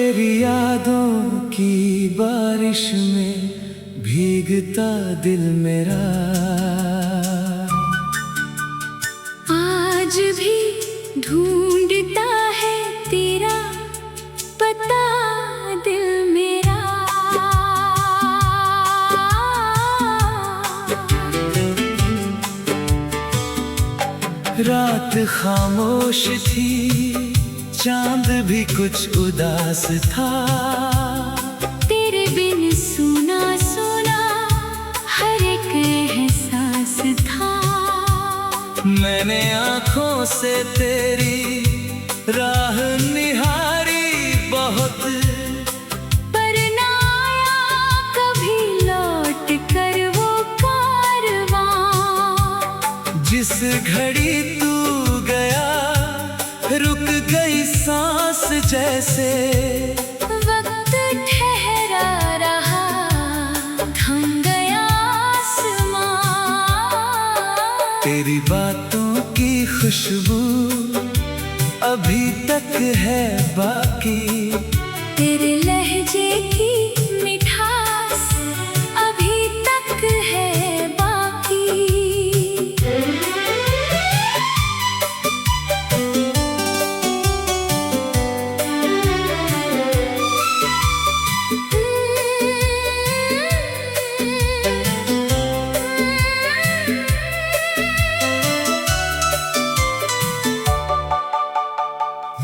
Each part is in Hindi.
तेरी यादों की बारिश में भीगता दिल मेरा, आज भी ढूंढता है तेरा पता दिल मेरा। रात खामोश थी, चांद भी कुछ उदास था, तेरे बिन सुना सुना हर एक एहसास था। मैंने आँखों से तेरी राह निहारी बहुत, पर ना आया कभी लौट कर वो कारवां। जिस घड़ी तू गया रुक गई सांस जैसे, वक्त ठहरा रहा थम गया आसमां। तेरी बातों की खुशबू अभी तक है बाकी, तेरे लहजे की मिठास अभी तक है बाकी।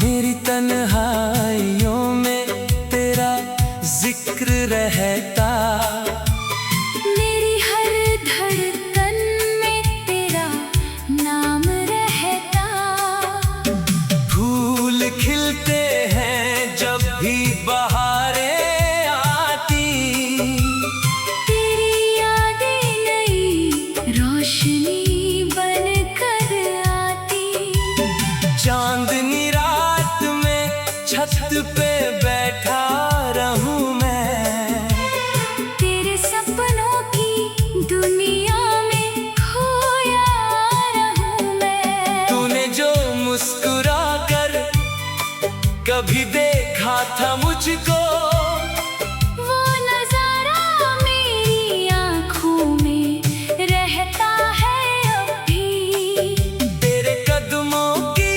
मेरी तन्हाइयों में तेरा जिक्र रहता, मेरी हर धड़कन में तेरा नाम रहता। फूल खिलते हैं जब भी बहारें आती, तेरी यादें नई रोशनी बन कर आती। चांदनी रात में छत पे बैठा रहूं मैं, तेरे सपनों की दुनिया में खोया रहूं मैं। तूने जो मुस्कुरा कर कभी देखा था मुझको, वो नजारा मेरी आँखों में रहता है अब भी। तेरे कदमों की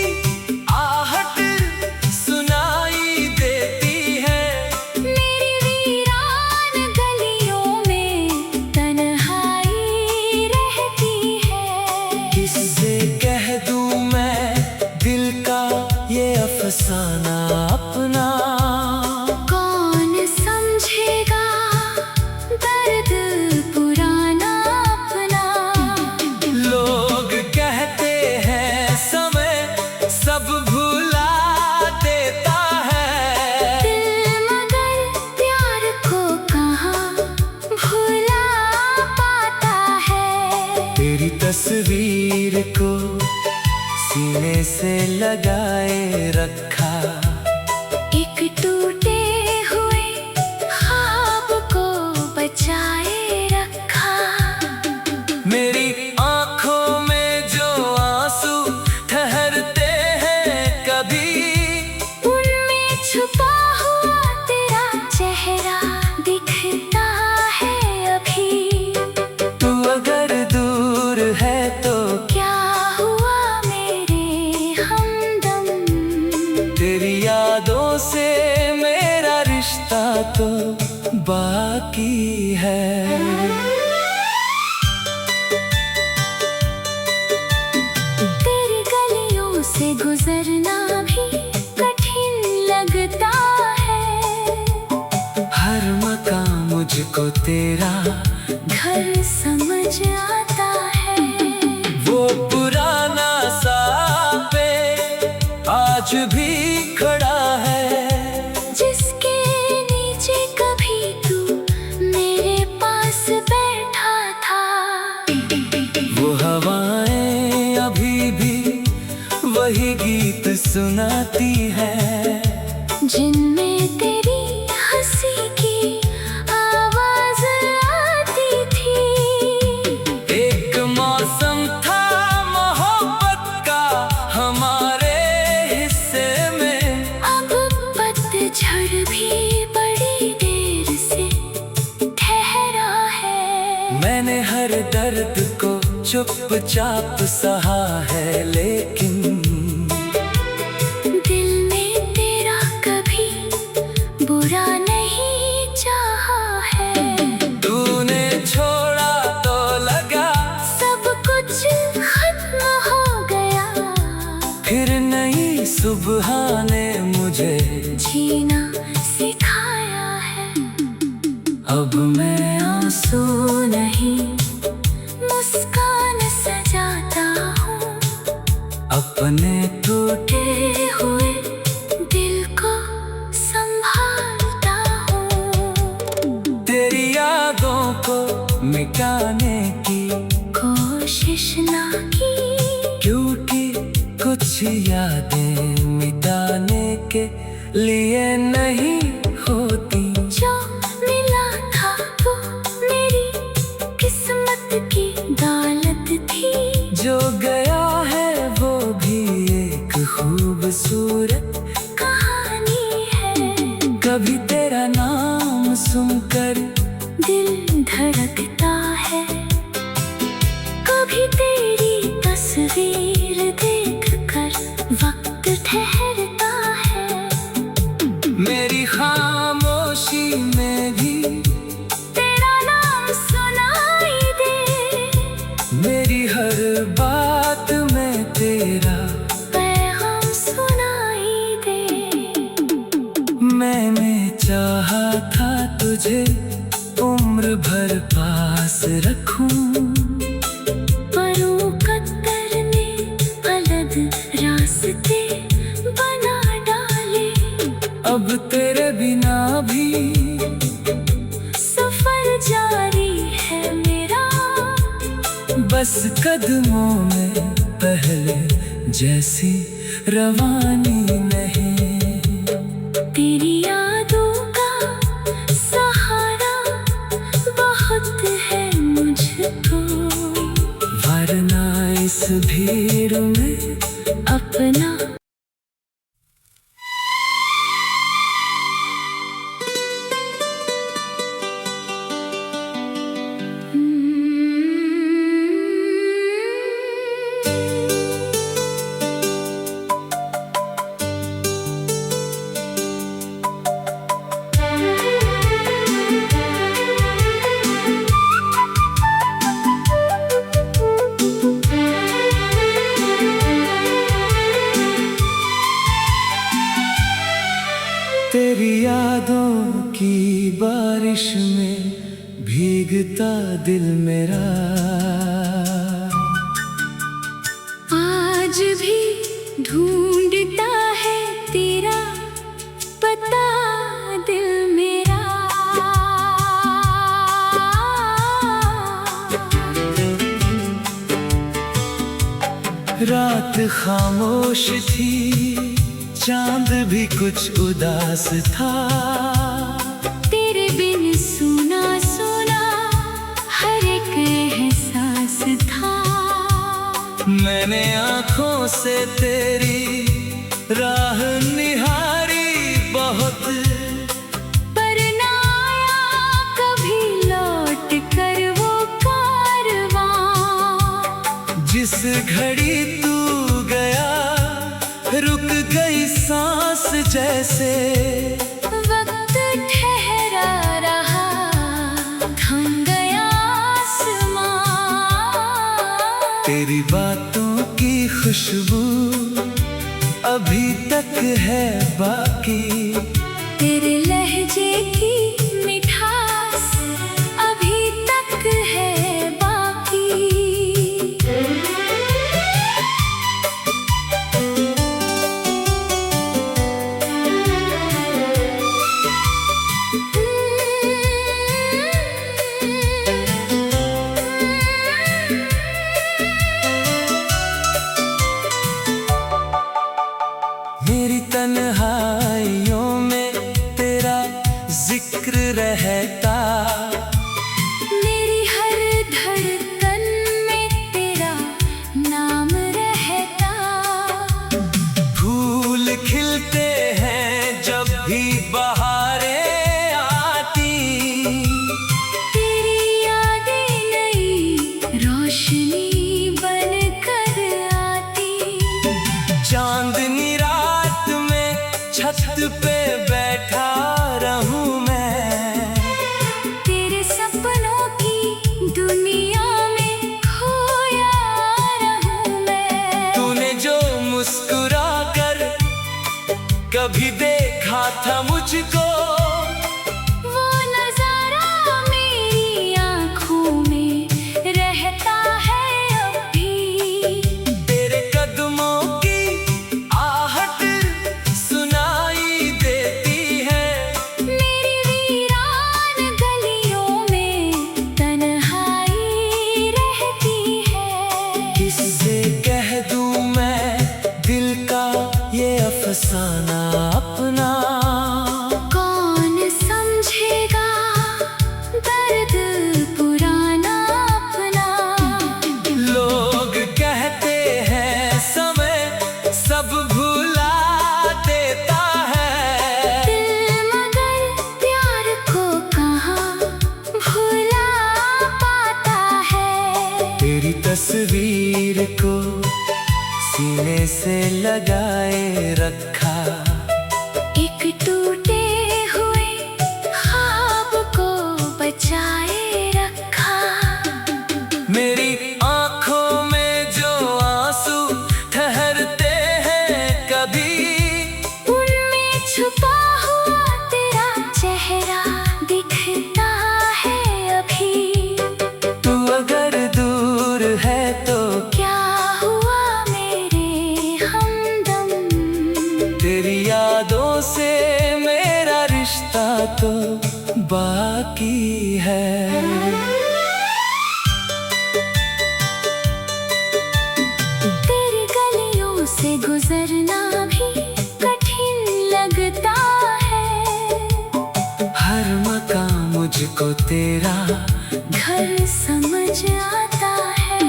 आहट सुनाई देती है, मेरी वीरान गलियों में तन्हाई रहती है। किससे कह दूं मैं दिल का ये अफसाना अपना, कौन समझेगा दर्द पुराना अपना। लोग कहते हैं समय सब भुला देता है, दिल मगर प्यार को कहाँ भुला पाता है। तेरी तस्वीर को सीने से लगाए रखा, एक टूटे हुए ख्वाब को बचाए रखा। मेरी आँखों में जो आंसू ठहरते हैं कभी, उनमें छुपा हुआ तेरा चेहरा दिखता है अभी। तू अगर दूर है तो क्या हुआ मेरे हमदम, तेरी यादों से मेरा रिश्ता तो बाकी है। तेरी गलियों से गुजरना भी कठिन लगता है। हर मकाम मुझको तेरा घर समझ आता है। वो पुराना सा पे आज भी खड़ा है, जिसके नीचे कभी तू मेरे पास बैठा था। वो हवाएं अभी भी वही गीत सुनाती है, जिनमें तेरी हंसी की आवाज आती थी। एक मौसम था मोहब्बत का हमारे हिस्से में, अब पतझड़ भी चुपचाप सहा है, लेकिन दिल ने तेरा कभी बुरा नहीं चाहा है। तूने छोड़ा तो लगा सब कुछ खत्म हो गया, फिर नई सुबह ने मुझे जीना सिखाया है। अब मैं आंसू नहीं मुस्कान सजाता हूँ, अपने टूटे टूटे हुए दिल को संभालता हूँ। तेरी यादों को मिटाने की कोशिश ना की, क्योंकि कुछ यादें मिटाने के लिए नहीं होती। जो मिला था वो मेरी किस्मत की दौलत थी, जो गया है वो भी एक खूबसूरत कहानी है। कभी तेरा नाम सुनकर दिल धड़कता है, कभी तेरी तस्वीर देखकर वक्त ठहरता है। मेरी खामोशी में भी तेरा नाम सुनाई दे, मेरी हर बात में तेरा पैगाम सुनाई दे। मैंने चाहा था तुझे उम्र भर पास रखूं, पर मुकद्दर ने अलग रास्ते बना डाले। अब तेरे बिना भी सफर जारी है मेरा, बस कदमों में पहले जैसी रवानी नहीं। तेरी यादों का सहारा बहुत है मुझको, वरना इस भीड़ में अपना तेरी यादों की बारिश में भीगता दिल मेरा। आज भी ढूंढता है तेरा पता दिल मेरा। रात खामोश थी, चांद भी कुछ उदास था। तेरे बिन सुना सुना हर एक एहसास था। मैंने आँखों से तेरी राह निहारी बहुत, पर ना आया कभी लौट कर वो कारवां। जिस घड़ी तू गया रुक गई सांस जैसे, वक्त ठहरा रहा थम गया आसमां। तेरी बातों की खुशबू अभी तक है बाकी, तेरे लहजे की मिठास अभी तक है बाकी। मेरी तन्हाइयों में तेरा जिक्र रहता, मेरी हर धड़कन में तेरा नाम रहता। फूल खिलते हैं जब भी बहारें आती, तेरी यादें नई रोशनी छत पे बैठा रहूं मैं, तेरे सपनों की दुनिया में खोया रहूं मैं। तूने जो मुस्कुरा कर कभी देखा था मुझको, वो नजारा मेरी आँखों में रहता है अब भी। तेरे कदमों की आहट सुनाई देती है, मेरी वीरान गलियों में तन्हाई रहती है। किससे कह दूं मैं दिल का ये अफसाना अपना, कौन समझेगा दर्द पुराना अपना। लोग कहते हैं समय सब भुला देता है, दिल मगर प्यार को कहाँ भुला पाता है। तेरी तस्वीर को सीने से लगाए रखा, एक टूटे हुए ख्वाब को बचाए रखा। मेरी आँखों में जो आंसू ठहरते हैं कभी, उनमें छुपा हुआ तेरा चेहरा दिखता है अभी। तू अगर दूर है तो क्या हुआ मेरे हमदम, तेरी यादों से मेरा रिश्ता तो बाकी है। तेरी गलियों से गुजरना भी कठिन लगता है। हर मकाम मुझको तेरा घर समझ आता है।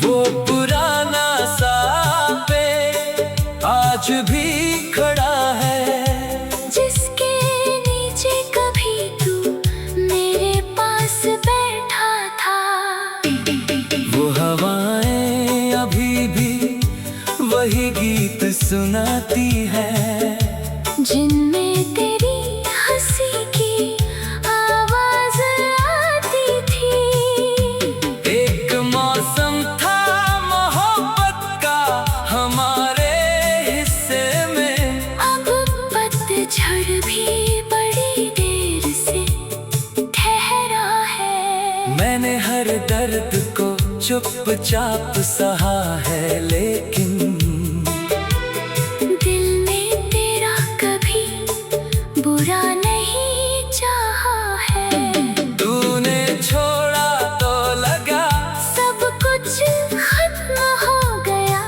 वो पुराना सा पे आज भी खड़ा है, जिसके नीचे कभी तू मेरे पास बैठा था। वो हवाएं अभी भी वही गीत सुनाती है, जिनमें तेरी हंसी की आवाज आती थी। एक मौसम था मोहब्बत का हमारे हिस्से में, अब पतझड़ भी बड़ी देर से ठहरा है। मैंने हर दर्द को चुपचाप सहा है, लेकिन दिल ने तेरा कभी बुरा नहीं चाहा है। तूने छोड़ा तो लगा सब कुछ खत्म हो गया,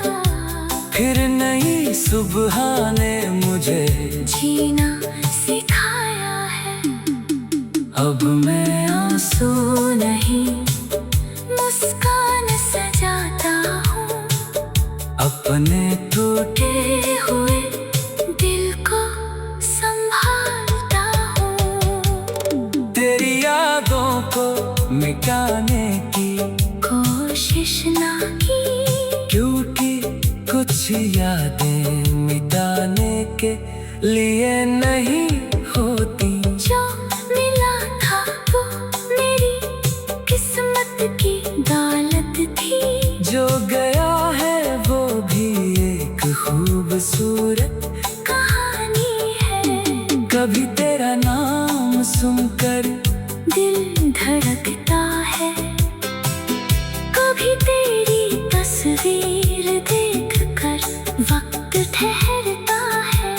फिर नई सुबह ने मुझे जीना सिखाया है। अब मैं आंसू नहीं मुस्कान सजाता हूँ, अपने टूटे हुए दिल को संभालता हूँ। तेरी यादों को मिटाने की कोशिश ना की, क्योंकि कुछ यादें मिटाने के लिए नहीं होती। जो मिला था वो मेरी किस्मत की दौलत थी। जो गया है वो भी एक खूबसूरत कहानी है। कभी तेरा नाम सुनकर दिल धड़कता है, कभी तेरी तस्वीर देखकर वक्त ठहरता है।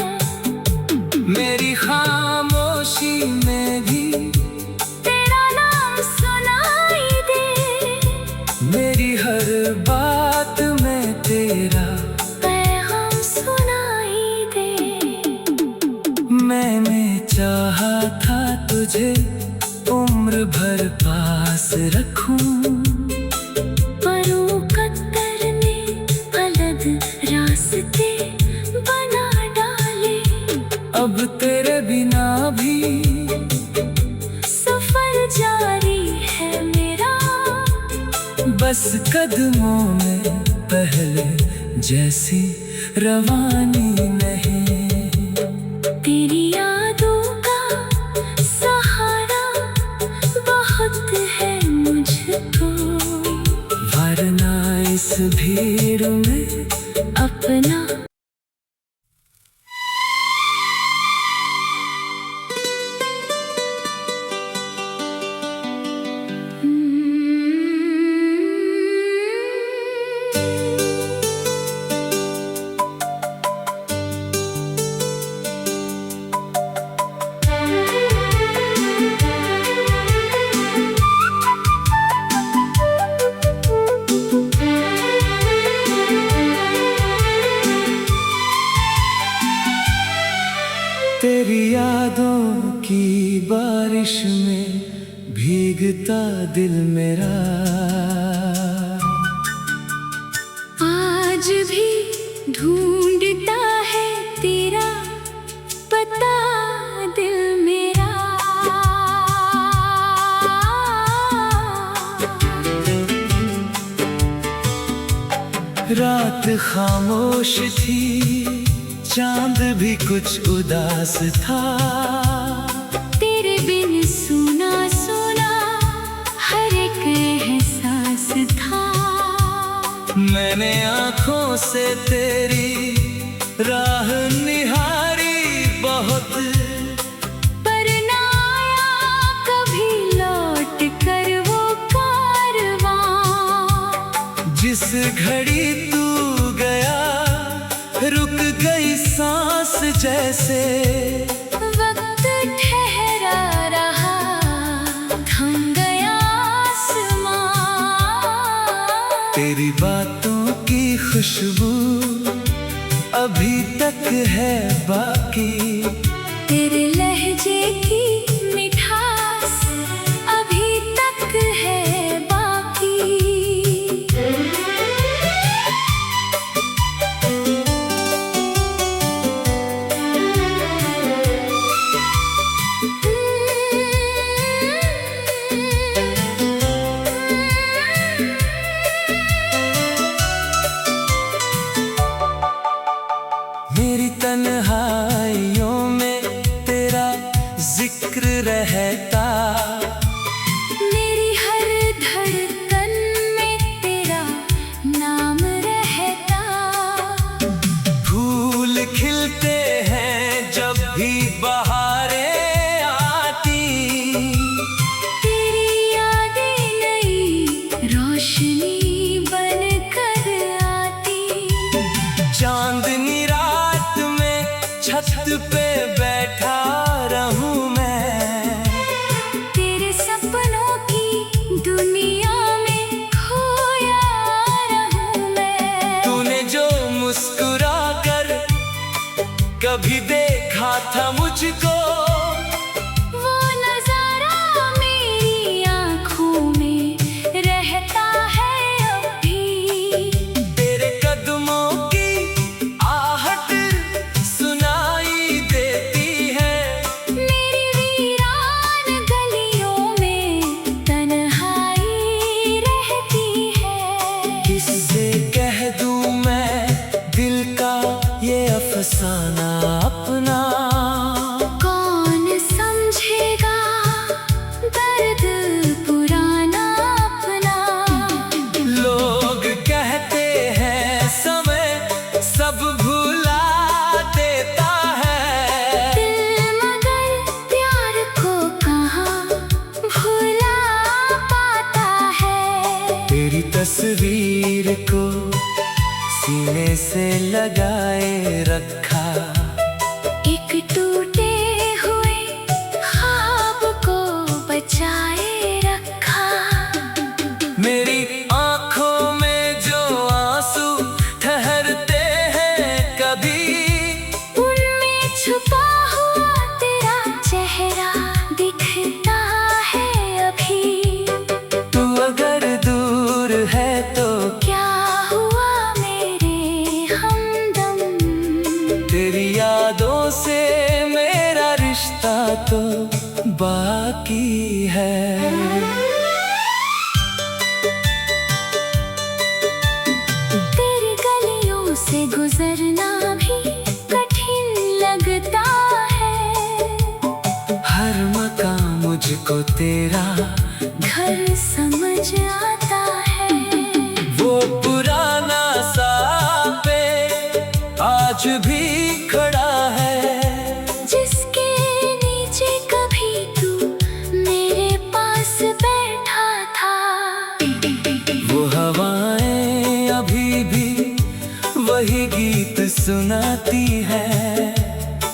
मेरी खामोशी में भी तेरा नाम सुनाई दे, मेरी हर बात में तेरा पैगाम सुनाई दे। मैंने चाहा था तुझे उम्र भर पास रखूं, परों कतर ने अलग रास्ते बना डाले। अब तेरे बिना भी सफर जारी है मेरा, बस कदमों में पहले जैसी रवानी नहीं। तेरी यादों की बारिश में भीगता दिल मेरा, आज भी ढूंढता है तेरा पता दिल मेरा। रात खामोश थी, चांद भी कुछ उदास था, तेरे बिन सुना सुना हर एक एहसास था। मैंने आँखों से तेरी राह निहारी बहुत, पर ना आया कभी लौट कर वो कारवां। जिस घड़ी तू गया रुक गई सांस जैसे, वक्त ठहरा रहा थम गया आसमां। तेरी बातों की खुशबू अभी तक है बाकी, तेरे लहजे की मिठास अभी तक है बाकी। मेरी तन्हाइयों में तेरा जिक्र रहता, मेरी हर धड़कन में तेरा नाम रहता। फूल खिलते हैं जब भी बहारें आती, तेरी यादें नई रोशनी बन कर आती। चांदनी रात में छत पे बैठा रहूं मैं, तेरे सपनों की दुनिया में खोया रहूं मैं। तूने जो मुस्कुरा कर कभी देखा था मुझको, वो नजारा मेरी आँखों में रहता है अब भी। तेरे कदमों की आहट सुनाई देती है, मेरी वीरान गलियों में तन्हाई रहती है। किससे कह दूं मैं दिल का ये अफसाना अपना, कौन समझेगा दर्द पुराना अपना। लोग कहते हैं समय सब भुला देता है, दिल मगर प्यार को कहाँ भुला पाता है। तेरी तस्वीर को सीने से लगाए रखा, एक टूटे हुए ख्वाब को बचाए रखा। मेरी आँखों में जो आंसू ठहरते हैं कभी, उनमें छुपा हुआ तेरा चेहरा दिखता है अभी। तू अगर दूर है तो क्या हुआ मेरे हमदम, तेरी यादों से मेरा रिश्ता तो बाकी है। तेरी गलियों से गुजरना भी कठिन लगता है। हर मकाम मुझको तेरा घर समझ आता है। वो पुराना सा पेड़ आज भी खड़ा है, जिसके नीचे कभी तू मेरे पास बैठा था। वो हवाएं अभी भी वही गीत सुनाती है,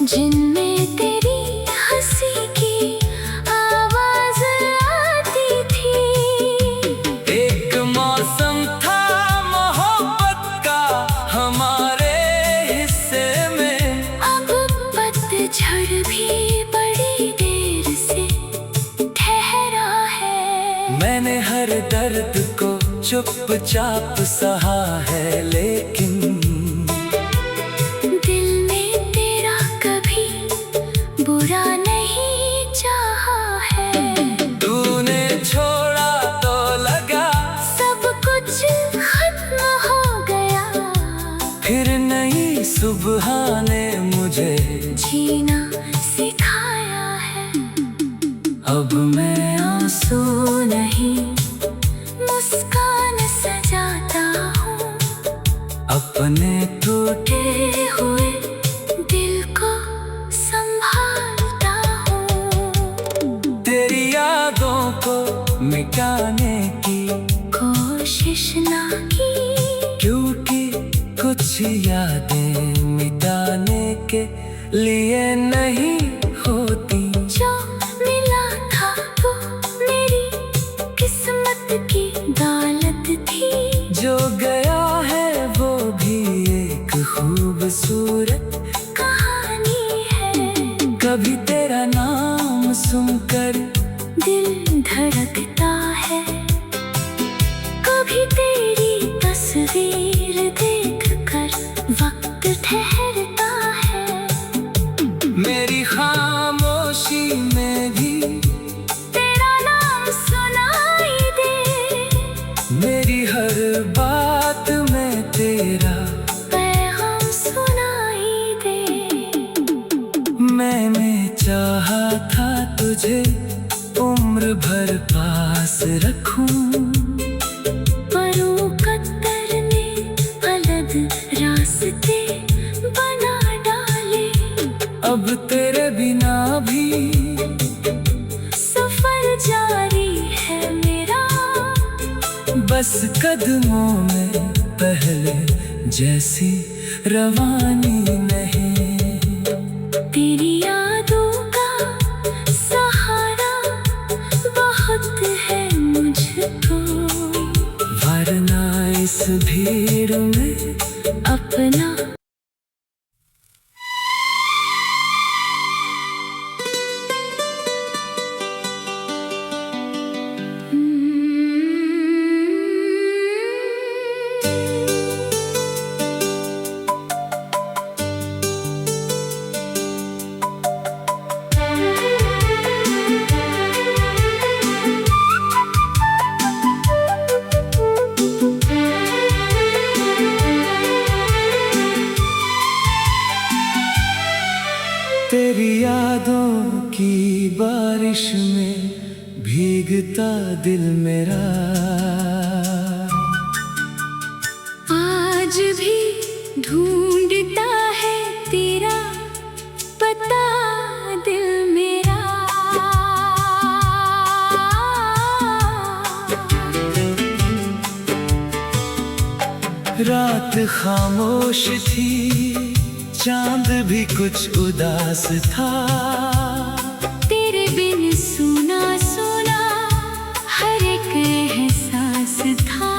जिनमें तेरी हंसी की आवाज आती थी। एक मौसम था मोहब्बत का हमारे हिस्से में, अब पतझड़ और भी बड़ी देर से ठहरा है। मैंने हर दर्द को चुपचाप सहा है, लेकिन दिल ने तेरा कभी बुरा नहीं चाहा है। तूने छोड़ा तो लगा सब कुछ खत्म हो गया, फिर नई सुबह ने मुझे जीना सिखाया है। अब मैं आंसू नहीं मुस्कान सजाता हूँ, अपने टूटे हुए दिल को संभालता हूँ। तेरी यादों को मिटाने की कोशिश ना की, क्योंकि कुछ यादें मिटाने के लिए नहीं होती। जो मिला था वो मेरी किस्मत की दौलत थी, जो गया है वो भी एक खूबसूरत कहानी है। कभी तेरा नाम सुनकर दिल धड़कता है, कभी तेरी तस्वीर देखकर वक्त ठहरता है। मेरी खामोशी में भी तेरा नाम सुनाई दे, मेरी हर बात में तेरा पैगाम सुनाई दे। मैंने चाहा था तुझे उम्र भर पास रखूं, पर मुकद्दर ने अलग रास्ते बना डाले। अब तेरे बिना भी सफर जारी है मेरा, बस कदमों में पहले जैसी रवानी नहीं। तेरी यादों का सहारा बहुत है मुझको, वरना इस भीड़ में अपना तेरी यादों की बारिश में भीगता दिल मेरा। आज भी ढूंढता है तेरा पता दिल मेरा। रात खामोश थी, चांद भी कुछ उदास था। तेरे बिन सुना सुना हर एक एहसास था।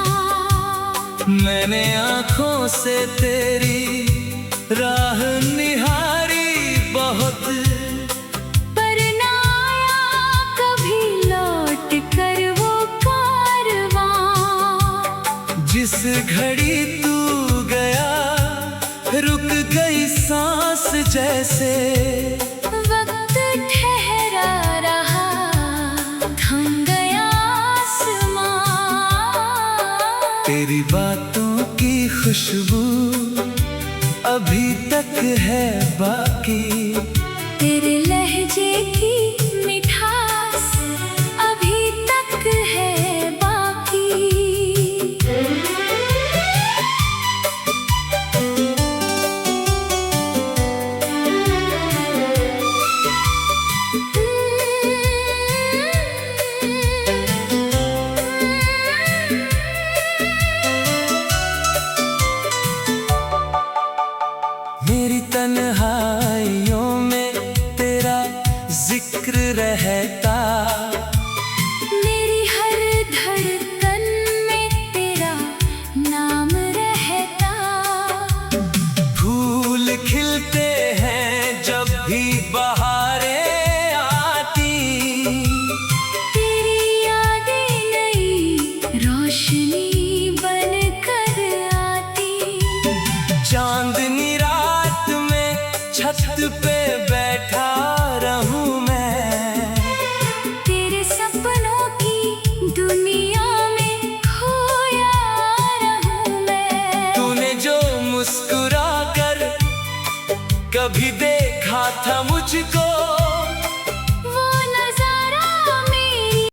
मैंने आँखों से तेरी राह निहारी बहुत, पर ना आया कभी लौट कर वो कारवां। जिस घड़ी तू गया रुक गई सांस जैसे, वक्त ठहरा रहा थम गया आसमां। तेरी बातों की खुशबू अभी तक है बाकी, तेरे लहजे की मिठास अभी तक है बाकी। मेरी तन्हाइयों में तेरा जिक्र रहता, मेरी हर धड़कन में तेरा नाम रहता। फूल खिलते हैं जब भी बाहर छत पे बैठा रहूं मैं, तेरे सपनों की दुनिया में खोया रहूं मैं। तूने जो मुस्कुरा कर कभी देखा था मुझको,